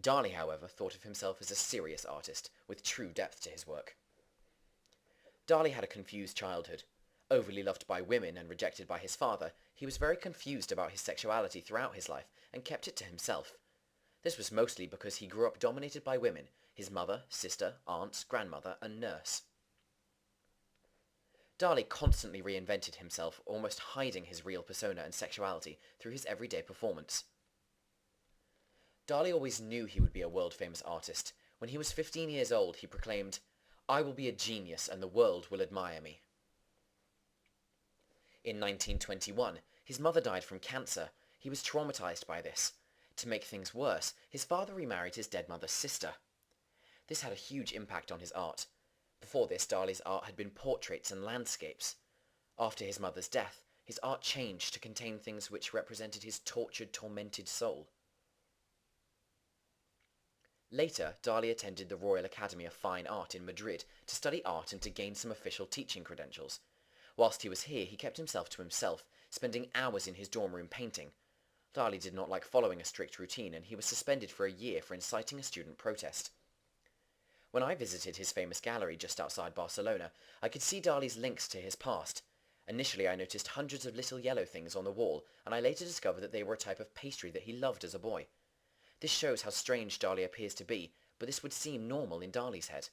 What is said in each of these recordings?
Dali, however, thought of himself as a serious artist, with true depth to his work. Dali had a confused childhood. Overly loved by women and rejected by his father, he was very confused about his sexuality throughout his life and kept it to himself. This was mostly because he grew up dominated by women, his mother, sister, aunt, grandmother, and nurse. Dali constantly reinvented himself, almost hiding his real persona and sexuality through his everyday performance. Dali always knew he would be a world-famous artist. When he was 15 years old, he proclaimed, "I will be a genius and the world will admire me." In 1921, his mother died from cancer. He was traumatized by this. To make things worse, his father remarried his dead mother's sister. This had a huge impact on his art. Before this, Dali's art had been portraits and landscapes. After his mother's death, his art changed to contain things which represented his tortured, tormented soul. Later, Dali attended the Royal Academy of Fine Art in Madrid to study art and to gain some official teaching credentials. Whilst he was here, he kept himself to himself, spending hours in his dorm room painting. Dali did not like following a strict routine, and he was suspended for a year for inciting a student protest. When I visited his famous gallery just outside Barcelona, I could see Dali's links to his past. Initially, I noticed hundreds of little yellow things on the wall, and I later discovered that they were a type of pastry that he loved as a boy. This shows how strange Dali appears to be, but this would seem normal in Dali's head.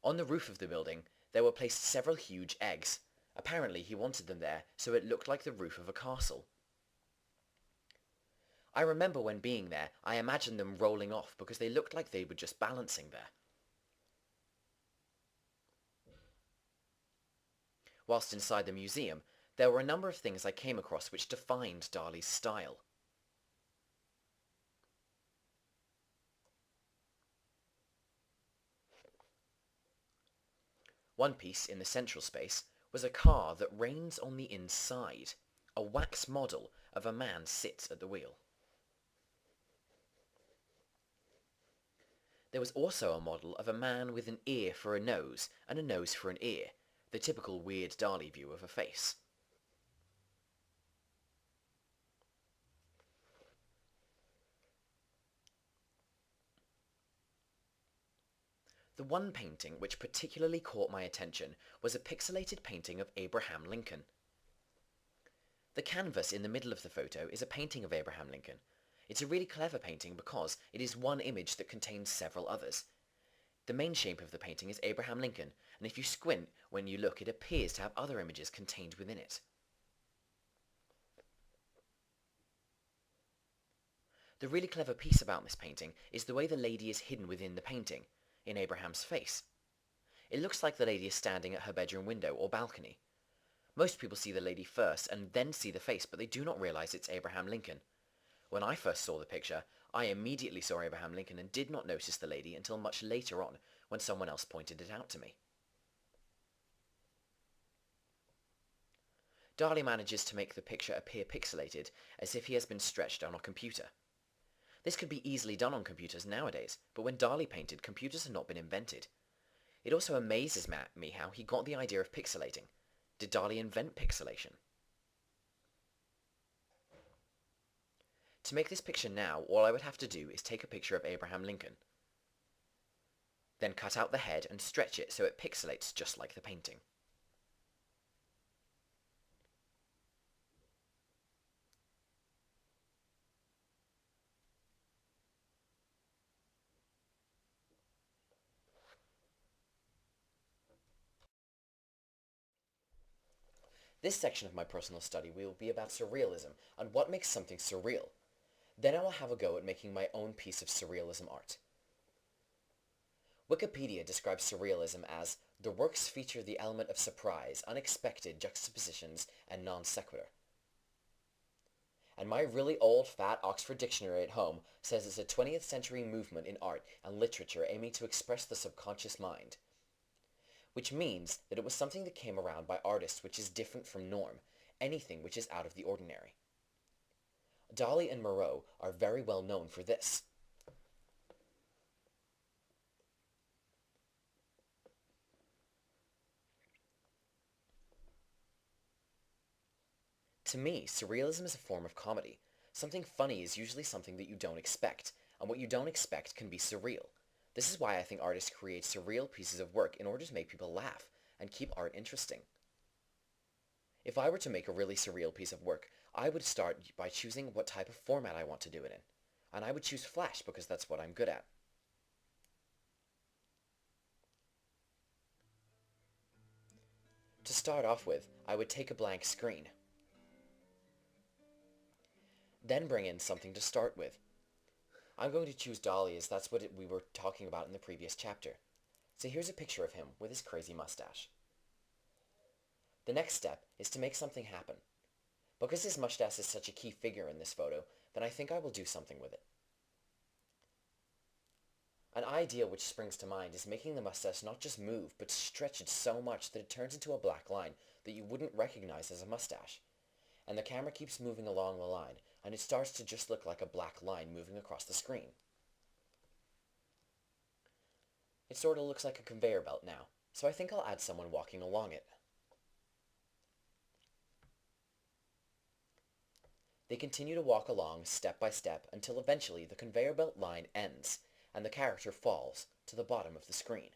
On the roof of the building, there were placed several huge eggs. Apparently, he wanted them there, so it looked like the roof of a castle. I remember when being there, I imagined them rolling off because they looked like they were just balancing there. Whilst inside the museum, there were a number of things I came across which defined Dali's style. One piece in the central space was a car that rains on the inside. A wax model of a man sits at the wheel. There was also a model of a man with an ear for a nose and a nose for an ear, the typical weird Dali view of a face. The one painting which particularly caught my attention was a pixelated painting of Abraham Lincoln. The canvas in the middle of the photo is a painting of Abraham Lincoln. It's a really clever painting because it is one image that contains several others. The main shape of the painting is Abraham Lincoln, and if you squint when you look, it appears to have other images contained within it. The really clever piece about this painting is the way the lady is hidden within the painting, in Abraham's face. It looks like the lady is standing at her bedroom window or balcony. Most people see the lady first and then see the face, but they do not realize it's Abraham Lincoln. When I first saw the picture, I immediately saw Abraham Lincoln and did not notice the lady until much later on, when someone else pointed it out to me. Dali manages to make the picture appear pixelated, as if he has been stretched on a computer. This could be easily done on computers nowadays, but when Dali painted, computers had not been invented. It also amazes me how he got the idea of pixelating. Did Dali invent pixelation? To make this picture now, all I would have to do is take a picture of Abraham Lincoln. Then cut out the head and stretch it so it pixelates just like the painting. This section of my personal study will be about surrealism and what makes something surreal. Then I will have a go at making my own piece of surrealism art. Wikipedia describes surrealism as the works feature the element of surprise, unexpected juxtapositions, and non sequitur. And my really old fat Oxford Dictionary at home says it's a 20th century movement in art and literature aiming to express the subconscious mind. Which means that it was something that came around by artists which is different from norm, anything which is out of the ordinary. Dali and Moreau are very well known for this. To me, surrealism is a form of comedy. Something funny is usually something that you don't expect, and what you don't expect can be surreal. This is why I think artists create surreal pieces of work in order to make people laugh and keep art interesting. If I were to make a really surreal piece of work, I would start by choosing what type of format I want to do it in. And I would choose Flash because that's what I'm good at. To start off with, I would take a blank screen. Then bring in something to start with. I'm going to choose Dolly as that's what we were talking about in the previous chapter. So here's a picture of him with his crazy mustache. The next step is to make something happen. Because his mustache is such a key figure in this photo, then I think I will do something with it. An idea which springs to mind is making the mustache not just move, but stretch it so much that it turns into a black line that you wouldn't recognize as a mustache. And the camera keeps moving along the line, and it starts to just look like a black line moving across the screen. It sort of looks like a conveyor belt now, so I think I'll add someone walking along it. They continue to walk along step by step until eventually the conveyor belt line ends, and the character falls to the bottom of the screen.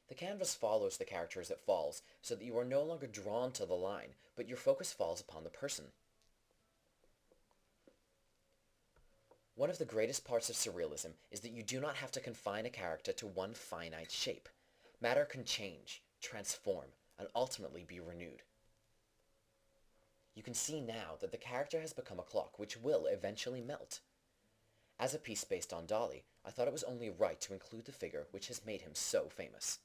The canvas follows the character as it falls, so that you are no longer drawn to the line, but your focus falls upon the person. One of the greatest parts of surrealism is that you do not have to confine a character to one finite shape. Matter can change, transform, and ultimately be renewed. You can see now that the character has become a clock which will eventually melt. As a piece based on Dolly, I thought it was only right to include the figure which has made him so famous.